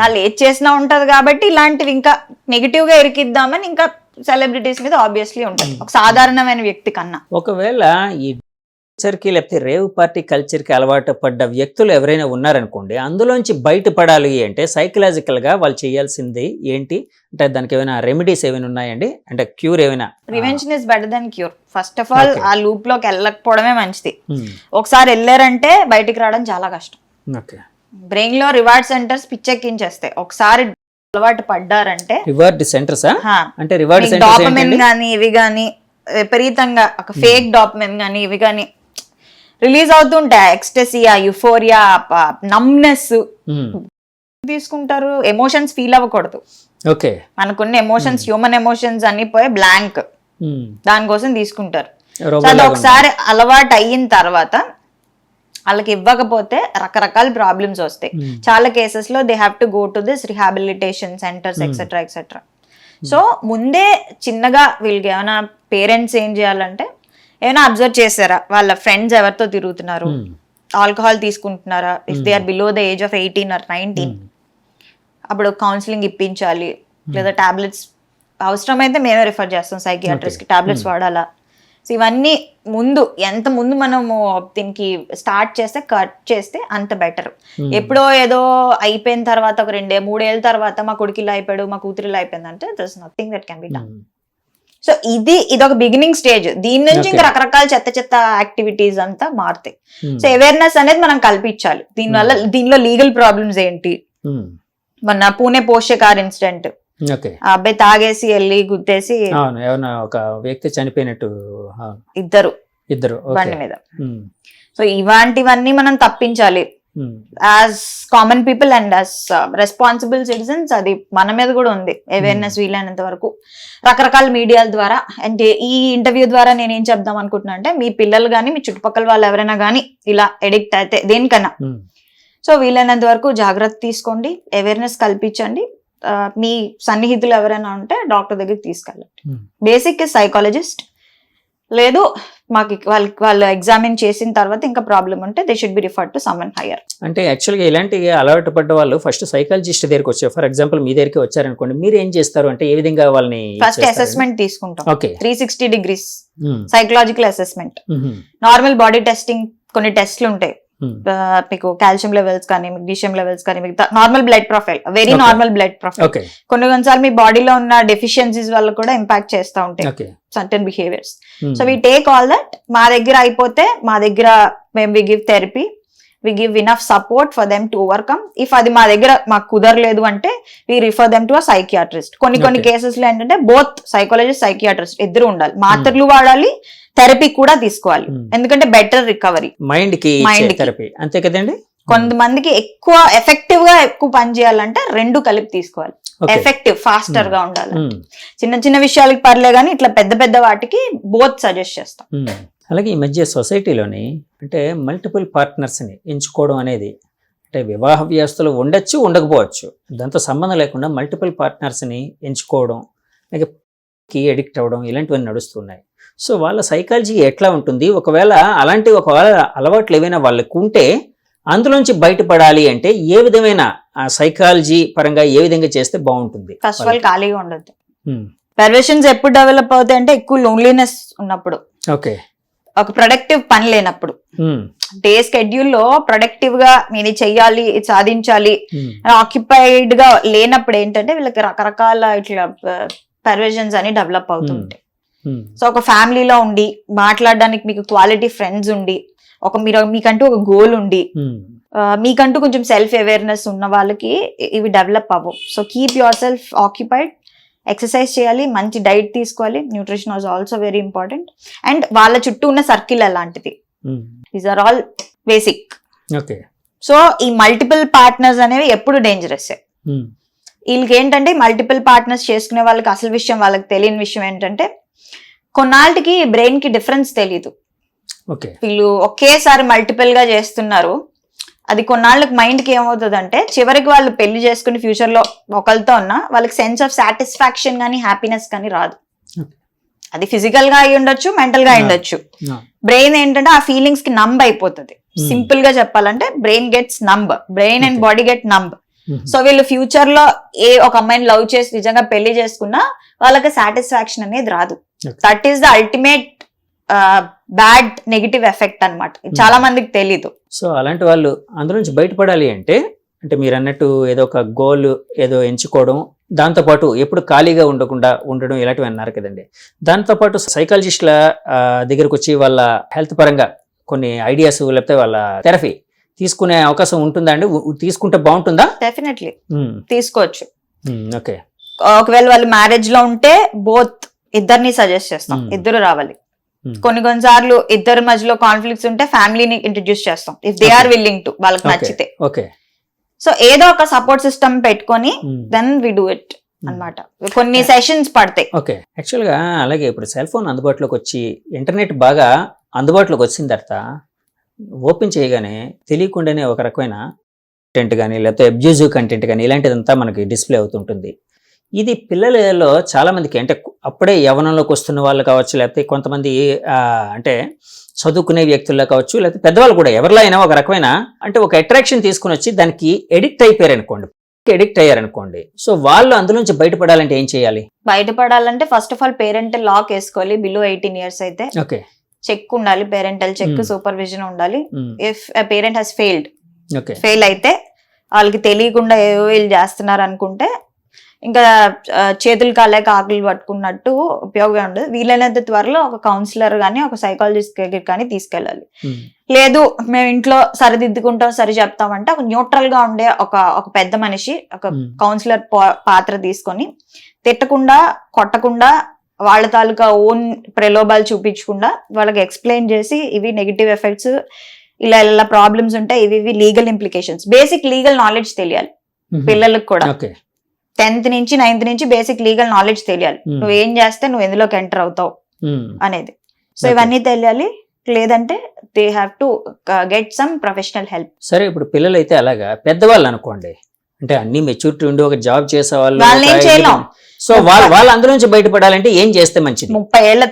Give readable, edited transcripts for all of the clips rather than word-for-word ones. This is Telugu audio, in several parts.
వాళ్ళు ఏది చేసినా ఉంటది కాబట్టి ఇలాంటివి ఇంకా నెగిటివ్ గా ఇరికిద్దామని ఇంకా సెలబ్రిటీస్ మీద ఆబ్వియస్లీ ఉంటుంది ఒక సాధారణమైన వ్యక్తి కన్నా. ఒకవేళ ఈ కల్చర్కి లేకపోతే రేవ్ పార్టీ కల్చర్కి అలవాటు పడ్డ వ్యక్తులు ఎవరైనా ఉన్నారనుకోండి, అందులోంచి బయటపడాలి అంటే సైకలాజికల్గా వాళ్ళు చేయాల్సింది ఏంటి అంటే దానికి ఏమైనా రెమెడీస్ ఏమైనా ఉన్నాయండి, అంటే క్యూర్ ఏమైనా? Prevention is better than cure. First of all ఆ లూప్ లోకి వెళ్ళకపోవడమే మంచిది. ఒకసారి వెళ్ళారంటే బయటికి రావడం చాలా కష్టం. బ్రెయిన్ లో రివార్డ్ సెంటర్స్ పిచ్చెక్కించేస్తాయి. ఒకసారి అలవాటు పడ్డారంటే రివార్డ్ సెంటర్స్ అంటే రివార్డ్ సెంటర్స్ డాపమైన్ గానీ ఇవి గానీ విపరీతంగా ఒక ఫేక్ డాపమైన్ గానీ ఇవి గానీ రిలీజ్ అవుతుంటాయి. ఎక్స్టసీ, యుఫోరియా, నమ్నెస్ తీసుకుంటారు. ఎమోషన్స్ ఫీల్ అవ్వకూడదు. ఓకే, మనకున్న ఎమోషన్స్ హ్యూమన్ ఎమోషన్స్ అన్ని పోయి బ్లాంక్, దానికోసం తీసుకుంటారు. అది ఒకసారి అలవాటు అయిన తర్వాత వాళ్ళకి ఇవ్వకపోతే రకరకాల ప్రాబ్లమ్స్ వస్తాయి. చాలా కేసెస్ లో they have to go to this rehabilitation centres etcetera etcetera. So ముందే చిన్నగా వీళ్ళకి ఏమైనా పేరెంట్స్ ఏం చేయాలంటే ఏమైనా అబ్జర్వ్ చేశారా వాళ్ళ ఫ్రెండ్స్ ఎవరితో తిరుగుతున్నారు, ఆల్కహాల్ తీసుకుంటున్నారా, if they are below the age of 18 or 19 అప్పుడు కౌన్సిలింగ్ ఇప్పించాలి. లేదా టాబ్లెట్స్ అవసరమైతే మేమే రిఫర్ చేస్తాం సైకియాట్రిస్ట్ కి, టాబ్లెట్స్ వాడాలా. సో ఇవన్నీ ఎంత ముందు మనము దీనికి స్టార్ట్ చేస్తే కట్ చేస్తే అంత బెటర్. ఎప్పుడో ఏదో అయిపోయిన తర్వాత ఒక 2-3 ఏళ్ళ తర్వాత మా కొడుకు ఇలా అయిపోయాడు, మా కూతురు ఇలా అయిపోయింది అంటే there is nothing that can be done. So ఇది ఒక బిగినింగ్ స్టేజ్. దీని నుంచి ఇంకా రకరకాల చెత్త యాక్టివిటీస్ అంతా మారుతాయి. సో అవేర్నెస్ అనేది మనం కల్పించాలి. దీనిలో లీగల్ ప్రాబ్లమ్స్ ఏంటి, మొన్న పూణే పోషే కార్ ఇన్సిడెంట్, ఆ అబ్బాయి తాగేసి వెళ్ళి గుద్దేసి ఒక వ్యక్తి చనిపోయినట్టు, ఇద్దరు బండి మీద. సో ఇలాంటివన్నీ మనం తప్పించాలి as common people and as responsible citizens. అది మన మీద కూడా ఉంది అవేర్నెస్ వీలైనంత వరకు రకరకాల మీడియాల ద్వారా. అంటే ఈ ఇంటర్వ్యూ ద్వారా నేను ఏం చెప్దాం అనుకుంటున్నా అంటే మీ పిల్లలు కానీ మీ చుట్టుపక్కల వాళ్ళు ఎవరైనా కానీ ఇలా ఎడిక్ట్ అయితే దేనికన్నా, సో వీలైనంత వరకు జాగ్రత్త తీసుకోండి, అవేర్నెస్ కల్పించండి. మీ సన్నిహితులు ఎవరైనా ఉంటే డాక్టర్ దగ్గరికి తీసుకెళ్ళండి. బేసిక్ సైకాలజిస్ట్, లేదు మాకు వాళ్ళు ఎగ్జామిన్ చేసిన తర్వాత ఇంకా ప్రాబ్లం ఉంటే they should be referred to someone hire. అంటే యాక్చువల్గా ఇలాంటి అలవాటు పడ్డ వాళ్ళు ఫస్ట్ సైకాలజిస్ట్ దగ్గరికి వచ్చారు. ఫర్ ఎగ్జాంపుల్ మీ దగ్గరికి వచ్చారనుకోండి, మీరు ఏం చేస్తారు అంటే ఏ విధంగా వాళ్ళని? ఫస్ట్ అసెస్మెంట్ తీసుకుంటాం. 360 degrees psychological assessment. Normal body testing కొన్ని టెస్ట్లు ఉంటాయి. మీకు కాల్షియం లెవెల్స్ కానీ మెగ్నీషియం లెవెల్స్ కానీ మిగతా normal blood profile, very normal blood profile. కొన్నిసార్లు మీ బాడీలో ఉన్న డెఫిషియన్సీస్ వల్ల కూడా ఇంపాక్ట్ చేస్తూ ఉంటాయి certain behaviours. So we take all that. మా దగ్గర అయిపోతే మా దగ్గర మేము we give therapy, we give enough support for them to overcome. If అది మా దగ్గర మాకు కుదరలేదు అంటే we refer them to a psychiatrist. కొన్ని కేసెస్ లో ఏంటంటే బోత్ సైకాలజిస్ట్ సైకియాట్రిస్ట్ ఇద్దరు ఉండాలి. మాత్రలు వాడాలి, థెరపీ కూడా తీసుకోవాలి. ఎందుకంటే బెటర్ రికవరీ మైండ్ కి. అంతే కదండి. కొంతమందికి ఎక్కువ ఎఫెక్టివ్ గా ఎక్కువ పని చేయాలంటే రెండు కలిపి తీసుకోవాలి. ఎఫెక్టివ్ ఫాస్టర్ గా ఉండాలి. చిన్న చిన్న విషయాలకి పర్లే కానీ ఇట్లా పెద్ద వాటికి బోత్ సజెస్ట్ చేస్తాం. అలాగే ఈ మధ్య సొసైటీలోని అంటే మల్టిపుల్ పార్ట్నర్స్ని ఎంచుకోవడం అనేది, అంటే వివాహ వ్యవస్థలో ఉండొచ్చు ఉండకపోవచ్చు, దాంతో సంబంధం లేకుండా మల్టిపుల్ పార్ట్నర్స్ని ఎంచుకోవడం, అలాగే ఎడిక్ట్ అవ్వడం ఇలాంటివన్నీ నడుస్తున్నాయి. సో వాళ్ళ సైకాలజీ ఎట్లా ఉంటుంది? ఒకవేళ అలవాట్లు ఏవైనా వాళ్ళకు ఉంటే అందులోంచి బయటపడాలి అంటే ఏ విధమైన సైకాలజీ పరంగా ఏ విధంగా చేస్తే బాగుంటుంది? ఫస్ట్ ఆఫ్ ఆల్ ఖాళీగా ఉండదు. పర్వర్షన్స్ ఎప్పుడు డెవలప్ అవుతాయి అంటే ఎక్కువ లోన్లీనెస్ ఉన్నప్పుడు, ఒక ప్రొడక్టివ్ పని లేనప్పుడు, డే స్కెడ్యూల్ లో ప్రొడక్టివ్ గా నేను చెయ్యాలి సాధించాలి ఆక్యుపైడ్ గా లేనప్పుడు ఏంటంటే వీళ్ళకి రకరకాల ఇట్లా పర్వర్షన్స్ అని డెవలప్ అవుతుంటాయి. సో ఒక ఫ్యామిలీలో ఉండి మాట్లాడడానికి మీకు క్వాలిటీ ఫ్రెండ్స్ ఉండి మీకంటూ ఒక గోల్ ఉండి మీకంటూ కొంచెం సెల్ఫ్ అవేర్నెస్ ఉన్న వాళ్ళకి ఇవి డెవలప్ అవ్వవు. So keep yourself occupied, exercise చేయాలి, మంచి డైట్ తీసుకోవాలి, nutrition was also very important. And వాళ్ళ చుట్టూ ఉన్న సర్కిల్ అలాంటిది. These are all basic. So ఈ మల్టిపుల్ పార్ట్నర్స్ అనేవి ఎప్పుడు డేంజరస్. వీళ్ళకి ఏంటంటే మల్టిపుల్ పార్ట్నర్స్ చేసుకునే వాళ్ళకి అసలు విషయం, వాళ్ళకి తెలియని విషయం ఏంటంటే కొన్నాళ్ళకి బ్రెయిన్ కి డిఫరెన్స్ తెలీదు. వీళ్ళు ఒకేసారి మల్టిపుల్ గా చేస్తున్నారు. అది కొన్నాళ్ళకి మైండ్ కి ఏమవుతుంది అంటే చివరికి వాళ్ళు పెళ్లి చేసుకుని ఫ్యూచర్ లో ఒకరితో ఉన్నా వాళ్ళకి సెన్స్ ఆఫ్ సాటిస్ఫాక్షన్ కానీ హ్యాపీనెస్ కానీ రాదు. అది ఫిజికల్ గా అయి ఉండొచ్చు, మెంటల్ గా అయి ఉండొచ్చు. బ్రెయిన్ ఏంటంటే ఆ ఫీలింగ్స్ కి నంబ్ అయిపోతుంది. సింపుల్ గా చెప్పాలంటే brain gets numb, brain and body get numb. So వీళ్ళు ఫ్యూచర్ లో ఒక అమ్మాయిని లవ్ చేసి నిజంగా పెళ్లి చేసుకున్నా వాళ్ళకి సాటిస్ఫాక్షన్ అనేది రాదు. That is the ultimate bad negative effect అన్నమాట. చాలా మందికి తెలీదు. సో అలాంటి వాళ్ళు అందులో నుంచి బయటపడాలి అంటే మీరు అన్నట్టు ఏదో ఒక గోల్ ఏదో ఎంచుకోవడం, దాంతోపాటు ఎప్పుడు ఖాళీగా ఉండడం ఇలాంటివి అన్నారు కదండి. దాంతోపాటు సైకాలజిస్టుల దగ్గరకు వచ్చి వాళ్ళ హెల్త్ పరంగా కొన్ని ఐడియాస్ లేకపోతే వాళ్ళ థెరపీ తీసుకునే అవకాశం ఉంటుందా అండి? తీసుకుంటే బాగుంటుందా? డెఫినెట్లీ తీసుకోవచ్చు. ఓకే. ఒకవేళ వాళ్ళు మ్యారేజ్ లో ఉంటే బోత్ ఇద్దరిని సజెస్ట్ చేస్తాం, ఇద్దరు రావాలి. కొన్నిసార్లు ఇద్దరి మధ్యలో కాన్ఫ్లిక్ట్స్ ఉంటే ఫ్యామిలీని ఇంట్రడ్యూస్ చేస్తాం if they are willing to, వాళ్ళకి నచ్చితే. ఓకే. సో ఏదో ఒక సపోర్ట్ సిస్టమ్ పెట్టుకొని దెన్ వి డూ ఇట్ అన్నమాట. కొన్ని సెషన్స్ పడతాయి. ఓకే. యాక్చువల్ గా అలాగే ఇప్పుడు సెల్ ఫోన్ అందుబాటులోకి వచ్చి ఇంటర్నెట్ బాగా అందుబాటులోకి వచ్చిన తర్వాత ఓపెన్ చేయగానే తెలియకుండానే ఒక రకమైన కంటెంట్ కానీ లేకపోతే అబ్యూజివ్ కంటెంట్ కానీ ఇలాంటిదంతా మనకి డిస్ప్లే అవుతుంటుంది. ఇది పిల్లలలో చాలా మందికి, అంటే అప్పుడే యవ్వనంలోకి వస్తున్న వాళ్ళు కావచ్చు, లేకపోతే కొంతమంది అంటే చదువుకునే వ్యక్తుల్లో కావచ్చు, లేకపోతే పెద్దవాళ్ళు కూడా ఎవరిలో అయినా ఒక రకమైన అంటే ఒక అట్రాక్షన్ తీసుకుని వచ్చి దానికి ఎడిక్ట్ అయ్యారనుకోండి. సో వాళ్ళు అందులోంచి బయటపడాలంటే ఏం చేయాలి? బయటపడాలంటే first of all parental lock వేసుకోవాలి. బిలో 18 years అయితే ఓకే, చెక్ ఉండాలి, పేరెంటల్ చెక్, సూపర్విజన్ ఉండాలి. ఇఫ్ పేరెంట్ హెస్ ఫెయిల్ అయితే వాళ్ళకి తెలియకుండా ఏవో వీళ్ళు చేస్తున్నారు అనుకుంటే ఇంకా చేతులు కాలేక ఆకులు పట్టుకున్నట్టు ఉపయోగం ఉండదు. వీలైనంత త్వరలో ఒక కౌన్సిలర్ కానీ ఒక సైకాలజిస్ట్ దగ్గర కానీ తీసుకెళ్ళాలి. లేదు మేము ఇంట్లో సరిదిద్దుకుంటాం, సరి చెప్తామంటే ఒక న్యూట్రల్ గా ఉండే ఒక పెద్ద మనిషి, ఒక కౌన్సిలర్ పాత్ర తీసుకొని తిట్టకుండా, కొట్టకుండా, వాళ్ళ తాలూకా ఓన్ ప్రలోభాలు చూపించకుండా వాళ్ళకి ఎక్స్ప్లెయిన్ చేసి ఇవి నెగిటివ్ ఎఫెక్ట్స్, ఇలా ప్రాబ్లమ్స్ ఉంటాయి, ఇవి legal implications, basic legal knowledge తెలియాలి పిల్లలకు కూడా. 10th నుంచి 9th నుంచి బేసిక్ లీగల్ నాలెడ్జ్ తెలియాలి. నువ్వు ఏం చేస్తే నువ్వు ఎందులోకి ఎంటర్ అవుతావు అనేది. సో ఇవన్నీ తెలియాలి. లేదంటే they have to get some professional help. సరే, ఇప్పుడు పిల్లలు అయితే అలాగా, పెద్దవాళ్ళు అనుకోండి, అంటే అన్ని మెచ్యూరిటీ ఉండి ఒక జాబ్ చేసే వాళ్ళు ఏం చేయలేం. సో వాళ్ళు అందులో నుంచి బయటపడాలంటే ఏం చేస్తే మంచిది? 30 ఏళ్ల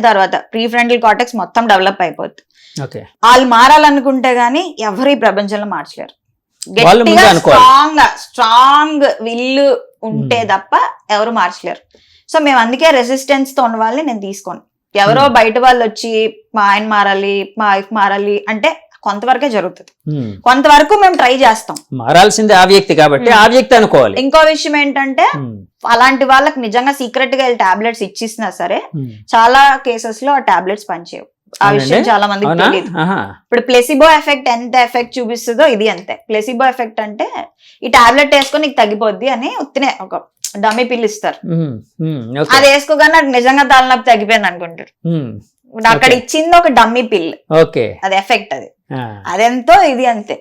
తర్వాత ప్రీ ఫ్రంటల్ కార్టెక్స్ మొత్తం డెవలప్ అయిపోతుంది. వాళ్ళు మారాలనుకుంటే గానీ ఎవరు ఈ ప్రపంచంలో మార్చలేరు. స్ట్రాంగ్ విల్లు ఉంటే తప్ప ఎవరు మార్చలేరు. సో మేము అందుకే రెసిస్టెన్స్ తో ఉన్న వాళ్ళని నేను తీసుకోను. ఎవరో బయట వాళ్ళు వచ్చి మా ఆయన మారాలి, మా వైఫ్ మారాలి అంటే కొంతవరకే జరుగుతుంది. కొంతవరకు మేము ట్రై చేస్తాం. మారాల్సిందే ఆ వ్యక్తి కాబట్టి ఆ వ్యక్తి అనుకోవాలి. ఇంకో విషయం ఏంటంటే అలాంటి వాళ్ళకి నిజంగా సీక్రెట్ గా టాబ్లెట్స్ ఇచ్చిస్తున్నా సరే చాలా కేసెస్ లో ఆ టాబ్లెట్స్ పనిచేయవు. ఆ విషయం చాలా మందికి తెలియదు. ఇప్పుడు ప్లెసిబో ఎఫెక్ట్ ఎంత ఎఫెక్ట్ చూపిస్తుందో ఇది అంతే. ప్లెసిబో ఎఫెక్ట్ అంటే ఈ టాబ్లెట్ వేసుకొని నీకు తగ్గిపోద్ది అని ఉత్తినే ఒక డమ్మీ పిల్ ఇస్తారు. అది వేసుకోగానే నాకు నిజంగా తలనొప్పి తగ్గిపోయింది అనుకుంటారు. అక్కడ ఇచ్చింది ఒక డమ్మీ పిల్, అది ఎఫెక్ట్, అదెంతో ఇది అంతే.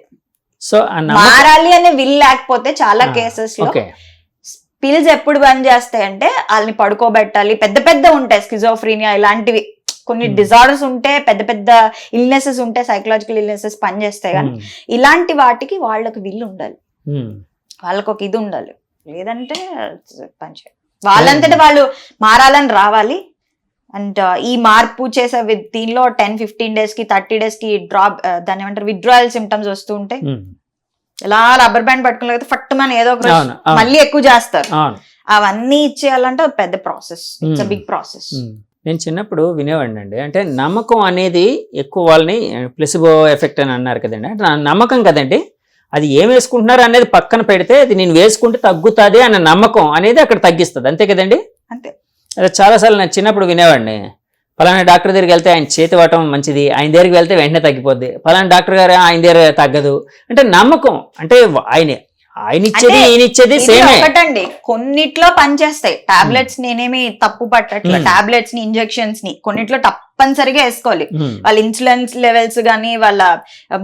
సో మారాలి అనే విల్ లేకపోతే చాలా కేసెస్ లో పిల్స్ ఎప్పుడు బంద్ చేస్తాయంటే వాళ్ళని పడుకోబెట్టాలి. పెద్ద పెద్ద ఉంటాయి, స్కిజోఫ్రీనియా ఇలాంటివి కొన్ని డిజార్డర్స్ ఉంటే, పెద్ద పెద్ద ఇల్నెసెస్ ఉంటే, సైకలాజికల్ ఇల్నెసెస్ పనిచేస్తాయి. కానీ ఇలాంటి వాటికి వాళ్ళకి విల్లు ఉండాలి, వాళ్ళకి ఒక ఇది ఉండాలి. లేదంటే పనిచేయాలి. వాళ్ళంతటా వాళ్ళు మారాలని రావాలి. అండ్ ఈ మార్పు చేసే దీనిలో 10-15 days కి 30 days కి డ్రాప్, దాన్ని ఏమంటారు, విత్డ్రాయల్ సిమ్టమ్స్ వస్తూ ఉంటాయి. ఇలా రబ్బర్ బ్యాండ్ పట్టుకుని ఫట్టుమని ఏదో ఒక మళ్ళీ ఎక్కువ చేస్తారు. అవన్నీ ఇచ్చేయాలంటే పెద్ద ప్రాసెస్, ఇట్స్ బిగ్ ప్రాసెస్. నేను చిన్నప్పుడు వినేవాడిని అండి, అంటే నమ్మకం అనేది ఎక్కువ వాళ్ళని ప్లెసిబో ఎఫెక్ట్ అని అన్నారు కదండి. అంటే నమ్మకం కదండి, అది ఏం వేసుకుంటున్నారు అనేది పక్కన పెడితే అది నేను వేసుకుంటే తగ్గుతుంది అన్న నమ్మకం అనేది అక్కడ తగ్గిస్తుంది, అంతే కదండి? అంతే. అది చాలాసార్లు నేను చిన్నప్పుడు వినేవాడిని, ఫలానా డాక్టర్ దగ్గరికి వెళ్తే ఆయన చేతి వాటం మంచిది, ఆయన దగ్గరికి వెళ్తే వెంటనే తగ్గిపోద్ది, ఫలానా డాక్టర్ గారు ఆయన దగ్గర తగ్గదు. అంటే నమ్మకం అంటే ఆయన ఇచ్చేది ఈయన ఇచ్చేది సేమ్. ఒకటండి, కొన్నిట్లో పనిచేస్తాయి టాబ్లెట్స్, నేనేమి తప్పు పట్టట్లేదు. టాబ్లెట్స్ ని, ఇంజెక్షన్స్ ని కొన్నిట్లో తప్పనిసరిగా వేసుకోవాలి. వాళ్ళ ఇన్సులిన్ లెవెల్స్ గానీ, వాళ్ళ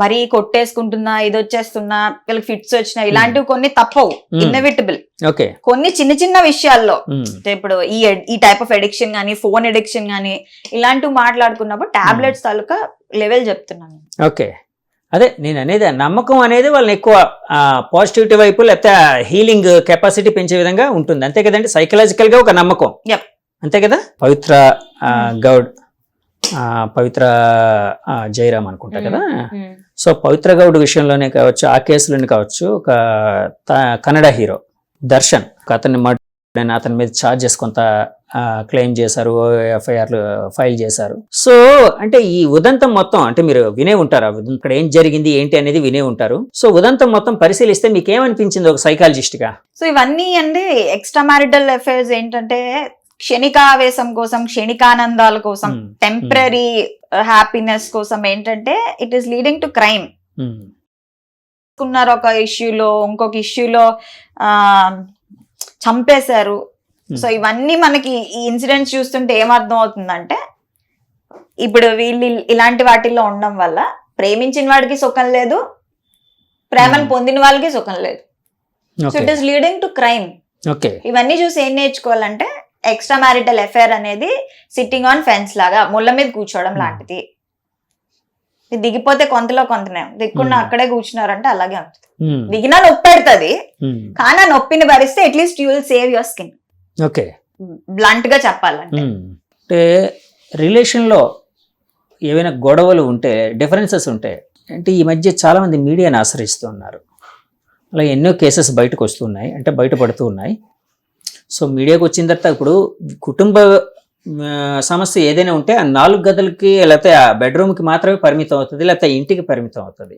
మరీ కొట్టేసుకుంటున్నా, ఇది వచ్చేస్తున్నా, వీళ్ళకి ఫిట్స్ వచ్చినా, ఇలాంటివి కొన్ని తప్పవు, ఇన్నెవిటబుల్. కొన్ని చిన్న చిన్న విషయాల్లో, ఇప్పుడు ఈ టైప్ ఆఫ్ ఎడిక్షన్ గానీ, ఫోన్ ఎడిక్షన్ గానీ, ఇలాంటివి మాట్లాడుకున్నప్పుడు టాబ్లెట్స్ తాలూకా లెవెల్ చెప్తున్నాను. ఓకే, అదే నేను అనేది, నమ్మకం అనేది వాళ్ళని ఎక్కువ పాజిటివిటీ వైపు లేకపోతే హీలింగ్ కెపాసిటీ పెంచే విధంగా ఉంటుంది, అంతే కదండి? సైకలాజికల్ గా ఒక నమ్మకం, అంతే కదా? పవిత్ర గౌడ్, పవిత్ర జయరామ్ అనుకుంటా కదా. సో పవిత్ర గౌడ్ విషయంలోనే కావచ్చు, ఆ కేసులోనే కావచ్చు, ఒక కన్నడ హీరో దర్శన్ అతని మీద ఛార్జెస్ కొంత క్లెయిమ్ చేశారు, ఎఫ్ఐఆర్లు ఫైల్ చేశారు. సో అంటే ఈ ఉదంతం మొత్తం అంటే మీరు వినే ఉంటారు, ఇక్కడ ఏం జరిగింది ఏంటి అనేది వినే ఉంటారు. సో ఉదంతం మొత్తం పరిశీలిస్తే మీకు ఏమనిపించింది ఒక సైకాలజిస్ట్ గా? సో ఇవన్నీ అండి ఎక్స్ట్రా మ్యారిటల్ అఫైర్స్ ఏంటంటే క్షణికావేశం కోసం, క్షణికానందాల కోసం, టెంపరీ హ్యాపీనెస్ కోసం ఏంటంటే it is leading to crime. ఒక ఇష్యూలో ఇంకొక ఇష్యూలో చంపేశారు. సో ఇవన్నీ మనకి ఈ ఇన్సిడెంట్స్ చూస్తుంటే ఏమర్థం అవుతుందంటే ఇప్పుడు వీళ్ళు ఇలాంటి వాటిల్లో ఉండడం వల్ల ప్రేమించిన వాడికి సుఖం లేదు, ప్రేమను పొందిన వాళ్ళకి సుఖం లేదు. So it is leading to crime. ఇవన్నీ చూసి ఏం నేర్చుకోవాలంటే ఎక్స్ట్రా మ్యారిటల్ అఫైర్ అనేది సిట్టింగ్ ఆన్ ఫెన్స్ లాగా, ముళ్ళ మీద కూర్చోవడం లాంటిది. దిగిపోతే కొంతలో కొంతనే, దిక్కున్న అక్కడే కూర్చున్నారంటే అలాగే ఉంటుంది. దిగినా నొప్పి పెడుతుంది, కానీ ఆ నొప్పిని భరిస్తే at least you will save your skin. Okay, blunt గా చెప్పాలంటే అంటే రిలేషన్ లో ఏవైనా గొడవలు ఉంటే, డిఫరెన్సెస్ ఉంటే అంటే ఈ మధ్య చాలా మంది మీడియాని ఆశ్రయిస్తూ ఉన్నారు. అలా ఎన్నో కేసెస్ బయటకు వస్తున్నాయి, అంటే బయటపడుతూ ఉన్నాయి. సో మీడియాకి వచ్చిన తర్వాత ఇప్పుడు కుటుంబ సమస్య ఏదైనా ఉంటే ఆ 4 గదులకి లేకపోతే ఆ బెడ్రూమ్కి మాత్రమే పరిమితం అవుతుంది, లేకపోతే ఇంటికి పరిమితం అవుతుంది.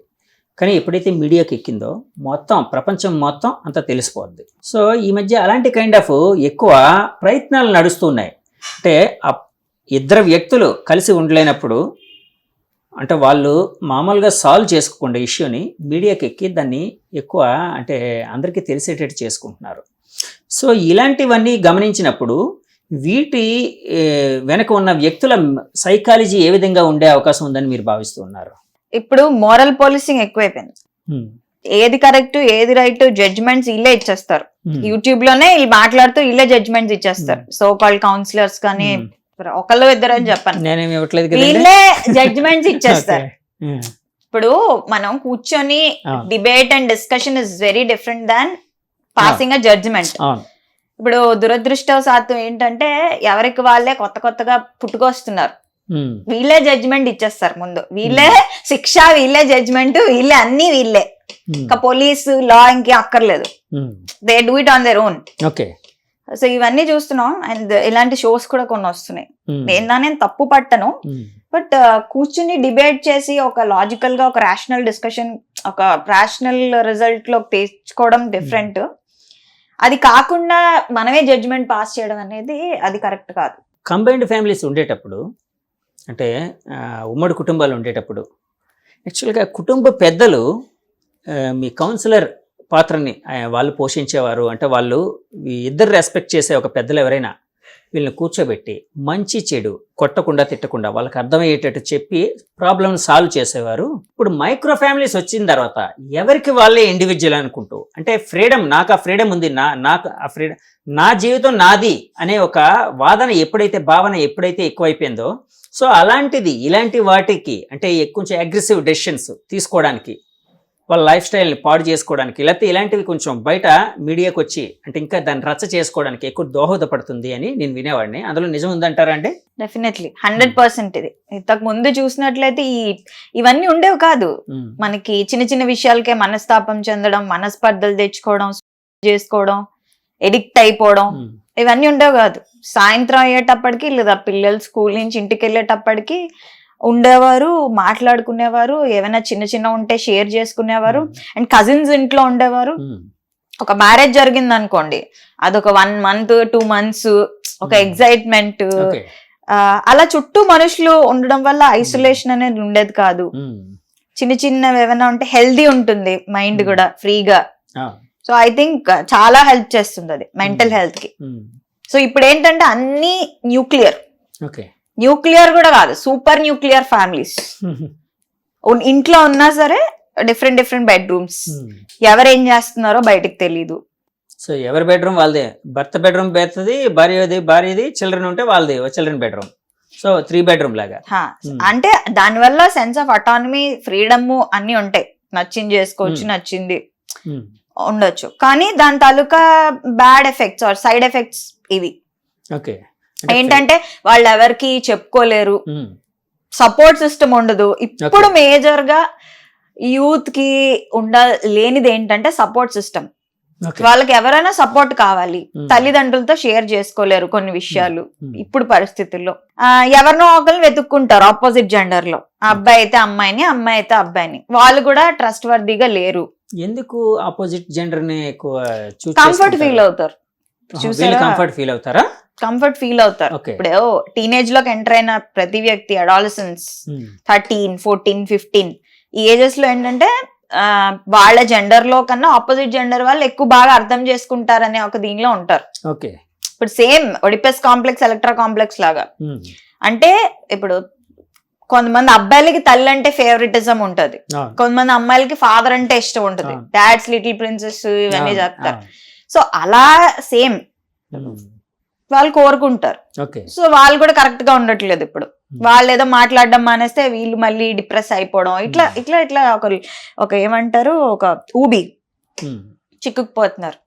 కానీ ఎప్పుడైతే మీడియాకి ఎక్కిందో మొత్తం ప్రపంచం మొత్తం అంతా తెలిసిపోద్ది. సో ఈ మధ్య అలాంటి కైండ్ ఆఫ్ ఎక్కువ ప్రయత్నాలు నడుస్తున్నాయి. అంటే ఆ ఇద్దరు వ్యక్తులు కలిసి ఉండలేనప్పుడు అంటే వాళ్ళు మామూలుగా సాల్వ్ చేసుకోకుండా ఇష్యూని మీడియాకి ఎక్కి దాన్ని ఎక్కువ అంటే అందరికీ తెలిసేటట్టు చేసుకుంటున్నారు. సో ఇలాంటివన్నీ గమనించినప్పుడు వీటి వెనక ఉన్న వ్యక్తుల సైకాలజీ ఏ విధంగా ఉండే అవకాశం ఉందని మీరు భావిస్తూ ఉన్నారు? ఇప్పుడు మోరల్ పోలీసింగ్ ఎక్కువైపోయింది. ఏది కరెక్ట్ ఏది రైట్ జడ్జ్మెంట్స్ ఇల్లే ఇచ్చేస్తారు. యూట్యూబ్ లోనే వీళ్ళు మాట్లాడుతూ ఇల్లే జడ్జ్మెంట్స్ ఇచ్చేస్తారు. సో కాల్డ్ కౌన్సిలర్స్ కానీ ఒకళ్ళు ఇద్దరు అని చెప్పాను, వీళ్ళే జడ్జ్మెంట్స్ ఇచ్చేస్తారు. ఇప్పుడు మనం కూర్చొని debate and discussion is very different than passing a judgment. ఇప్పుడు దురదృష్టవశాత్తు ఏంటంటే ఎవరికి వాళ్ళే కొత్త కొత్తగా పుట్టుకొస్తున్నారు. వీళ్ళే జడ్జ్మెంట్ ఇచ్చేస్తారు ముందు, వీళ్ళే శిక్ష, వీళ్ళే జడ్జ్మెంట్, వీళ్ళే అన్ని వీళ్ళే. ఇంకా పోలీసు లా ఇంకే అక్కర్లేదు, they do it on their own. So ఇవన్నీ చూస్తున్నాం. అండ్ ఇలాంటి షోస్ కూడా కొన్ని వస్తున్నాయి. నేను తప్పు పట్టను, బట్ కూర్చుని డిబేట్ చేసి ఒక లాజికల్ గా ఒక రేషనల్ డిస్కషన్, ఒక రేషనల్ రిజల్ట్ లో తెచ్చుకోవడం డిఫరెంట్. అది కాకుండా మనమే జడ్జ్మెంట్ పాస్ చేయడం అనేది అది కరెక్ట్ కాదు. కంబైన్డ్ ఫ్యామిలీస్ ఉండేటప్పుడు అంటే ఉమ్మడి కుటుంబాలు ఉండేటప్పుడు యాక్చువల్గా కుటుంబ పెద్దలు మీ కౌన్సిలర్ పాత్రని వాళ్ళు పోషించేవారు. అంటే వాళ్ళు ఇద్దరు రెస్పెక్ట్ చేసే ఒక పెద్దలు ఎవరైనా వీళ్ళని కూర్చోబెట్టి మంచి చెడు కొట్టకుండా తిట్టకుండా వాళ్ళకి అర్థమయ్యేటట్టు చెప్పి ప్రాబ్లమ్ సాల్వ్ చేసేవారు. ఇప్పుడు మైక్రో ఫ్యామిలీస్ వచ్చిన తర్వాత ఎవరికి వాళ్ళే ఇండివిజువల్ అనుకుంటూ అంటే ఫ్రీడమ్, నాకు ఆ ఫ్రీడమ్ ఉంది, నాకు ఆ ఫ్రీడమ్, నా జీవితం నాది అనే ఒక వాదన ఎప్పుడైతే భావన ఎప్పుడైతే ఎక్కువైపోయిందో, సో అలాంటిది ఇలాంటి వాటికి అంటే కొంచెం అగ్రెసివ్ డెసిషన్స్ తీసుకోవడానికి, వాళ్ళ లైఫ్ స్టైల్ని పాడు చేసుకోవడానికి, లేకపోతే ఇలాంటివి కొంచెం బయట మీడియాకి వచ్చి అంటే ఇంకా దాన్ని రచ్చ చేసుకోవడానికి ఎక్కువ దోహదపడుతుంది అని నేను వినేవాడిని. అందులో నిజం ఉందంటారా అండి? డెఫినెట్లీ 100% ఇది. ఇంతకు ముందు చూసినట్లయితే ఇవన్నీ ఉండేవి కాదు. మనకి చిన్న చిన్న విషయాలకే మనస్తాపం చెందడం, మనస్పర్ధలు తెచ్చుకోవడం, చేసుకోవడం, ఎడిక్ట్ అయిపోవడం, ఇవన్నీ ఉండేవి కాదు. సాయంత్రం అయ్యేటప్పటికి లేదా పిల్లలు స్కూల్ నుంచి ఇంటికి వెళ్ళేటప్పటికి ఉండేవారు, మాట్లాడుకునేవారు, ఏమైనా చిన్న చిన్న ఉంటే షేర్ చేసుకునేవారు. అండ్ కజిన్స్ ఇంట్లో ఉండేవారు. ఒక మ్యారేజ్ జరిగింది అనుకోండి, అదొక 1 month 2 months ఒక ఎగ్జైట్మెంట్. అలా చుట్టూ మనుషులు ఉండడం వల్ల ఐసోలేషన్ అనేది ఉండేది కాదు. చిన్న చిన్నవి ఏమైనా ఉంటే హెల్దీ ఉంటుంది మైండ్ కూడా ఫ్రీగా. సో ఐ థింక్ చాలా హెల్ప్ చేస్తుంది అది మెంటల్ హెల్త్ కి. సో ఇప్పుడు ఏంటంటే అన్ని న్యూక్లియర్ కూడా కాదు, సూపర్ న్యూక్లియర్ ఫ్యామిలీస్. ఇంట్లో ఉన్నా సరే డిఫరెంట్ డిఫరెంట్ బెడ్రూమ్స్, ఎవరేం చేస్తున్నారో బయటకు తెలీదు. సో ఎవరి బెడ్రూమ్ వాళ్ళదే, భర్త బెడ్రూమ్ పెద్దది, భార్యది, చిల్డ్రన్ ఉంటే వాళ్ళది చిల్డ్రన్ బెడ్రూమ్. సో 3 bedroom లాగా. అంటే దానివల్ల సెన్స్ ఆఫ్ అటానమీ, ఫ్రీడమ్ అన్ని ఉంటాయి. నచ్చింది చేసుకోవచ్చు, నచ్చింది ఉండొచ్చు. కానీ దాని తాలూకా bad effects or side effects ఇవి. ఏంటంటే వాళ్ళు ఎవరికి చెప్పుకోలేరు, సపోర్ట్ సిస్టమ్ ఉండదు. ఇప్పుడు మేజర్ గా యూత్ కి లేనిది ఏంటంటే సపోర్ట్ సిస్టమ్. వాళ్ళకి ఎవరైనా సపోర్ట్ కావాలి, తల్లిదండ్రులతో షేర్ చేసుకోలేరు కొన్ని విషయాలు ఇప్పుడు పరిస్థితుల్లో. ఎవరినో ఒకరిని వెతుక్కుంటారు ఆపోజిట్ జెండర్ లో, అబ్బాయి అయితే అమ్మాయిని, అమ్మాయి అయితే అబ్బాయిని. వాళ్ళు కూడా ట్రస్ట్ వర్దీగా లేరు. ఎందుకు ఆపోజిట్ జెండర్ ని ఎక్కువ కంఫర్ట్ ఫీల్ అవుతారు. కంఫర్ట్ ఫీల్ అవుతారా? కంఫర్ట్ ఫీల్ అవుతారు. ఇప్పుడు టీనేజ్ లోకి ఎంటర్ అయిన ప్రతి వ్యక్తి, అడాలసెన్స్ 13, 14, 15 ఈ ఏజెస్ లో ఏంటంటే వాళ్ళ జెండర్ లో కన్నా ఆపోజిట్ జెండర్ వాళ్ళు ఎక్కువ బాగా అర్థం చేసుకుంటారనే ఒక దీనిలో ఉంటారు. ఇప్పుడు సేమ్ ఒడిపస్ కాంప్లెక్స్, ఎలక్ట్రా కాంప్లెక్స్ లాగా. అంటే ఇప్పుడు కొంతమంది అబ్బాయిలకి తల్లి అంటే ఫేవరెటిజం ఉంటది, కొంతమంది అమ్మాయిలకి ఫాదర్ అంటే ఇష్టం ఉంటది, డాడ్స్ లిటిల్ ప్రిన్సెస్ ఇవన్నీ చెప్తారు. సో అలా సేమ్ వాళ్ళు కోరుకుంటారు. సో వాళ్ళు కూడా కరెక్ట్ గా ఉండట్లేదు. ఇప్పుడు వాళ్ళు ఏదో మాట్లాడడం మానేస్తే వీళ్ళు మళ్ళీ డిప్రెస్ అయిపోవడం, ఇట్లా ఇట్లా ఇట్లా ఒక ఏమంటారు, ఒక ఊబి చిక్కుకుపోతున్నారు.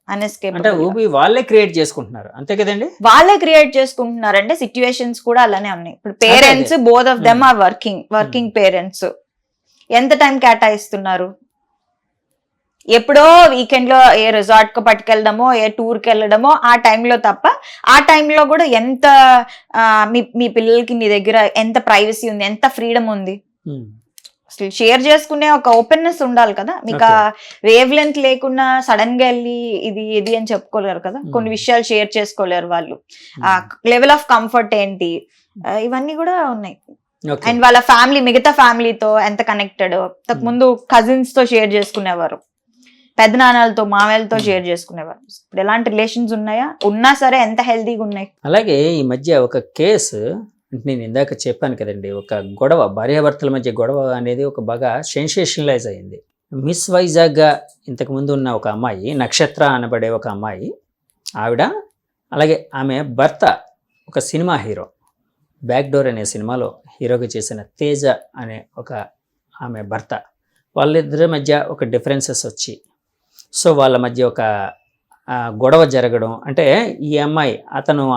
వాళ్ళే క్రియేట్ చేసుకుంటున్నారు, అంతే కదండి. వాళ్ళే క్రియేట్ చేసుకుంటున్నారు అంటే సిచ్యువేషన్స్ కూడా అలానే ఉన్నాయి. ఇప్పుడు parents both of them are working parents. ఎంత టైం కేటాయిస్తున్నారు? ఎప్పుడో వీకెండ్ లో ఏ రిసార్ట్ కు పట్టుకెళ్ళడమో, ఏ టూర్ కి వెళ్ళడమో ఆ టైంలో తప్ప, ఆ టైంలో కూడా ఎంత మీ పిల్లలకి నీ దగ్గర ఎంత ప్రైవసీ ఉంది, ఎంత ఫ్రీడమ్ ఉంది, అసలు షేర్ చేసుకునే ఒక ఓపెన్నెస్ ఉండాలి కదా. మీకు ఆ వేవ్ లెంత్ లేకుండా సడన్ గా వెళ్ళి ఇది అని చెప్పుకోలేరు కదా. కొన్ని విషయాలు షేర్ చేసుకోలేరు వాళ్ళు. ఆ లెవెల్ ఆఫ్ కంఫర్ట్ ఏంటి, ఇవన్నీ కూడా ఉన్నాయి. అండ్ వాళ్ళ ఫ్యామిలీ, మిగతా ఫ్యామిలీతో ఎంత కనెక్టెడ్. ముందు కజిన్స్ తో షేర్ చేసుకునేవారు, పెద్దనాన్నలతో, మామయ్యలతో షేర్ చేసుకునేవారు. ఇప్పుడు ఎలాంటి రిలేషన్స్ ఉన్నాయా? ఉన్నా సరే ఎంత హెల్తీగా ఉన్నాయి. అలాగే ఈ మధ్య ఒక కేసు, నేను ఇందాక చెప్పాను కదండి, ఒక గొడవ, భార్యాభర్తల మధ్య గొడవ అనేది ఒక బాగా సెన్సేషనలైజ్ అయింది. మిస్ వైజాగ్గా ఇంతకుముందు ఉన్న ఒక అమ్మాయి, నక్షత్ర అనబడే ఒక అమ్మాయి, ఆవిడ, అలాగే ఆమె భర్త ఒక సినిమా హీరో, బ్యాక్ డోర్ అనే సినిమాలో హీరోగా చేసిన తేజ అనే ఒక ఆమె భర్త, వాళ్ళిద్దరి మధ్య ఒక డిఫరెన్సెస్ వచ్చి, సో వాళ్ళ మధ్య ఒక గొడవ జరగడం. అంటే ఈ అమ్మాయి, అతను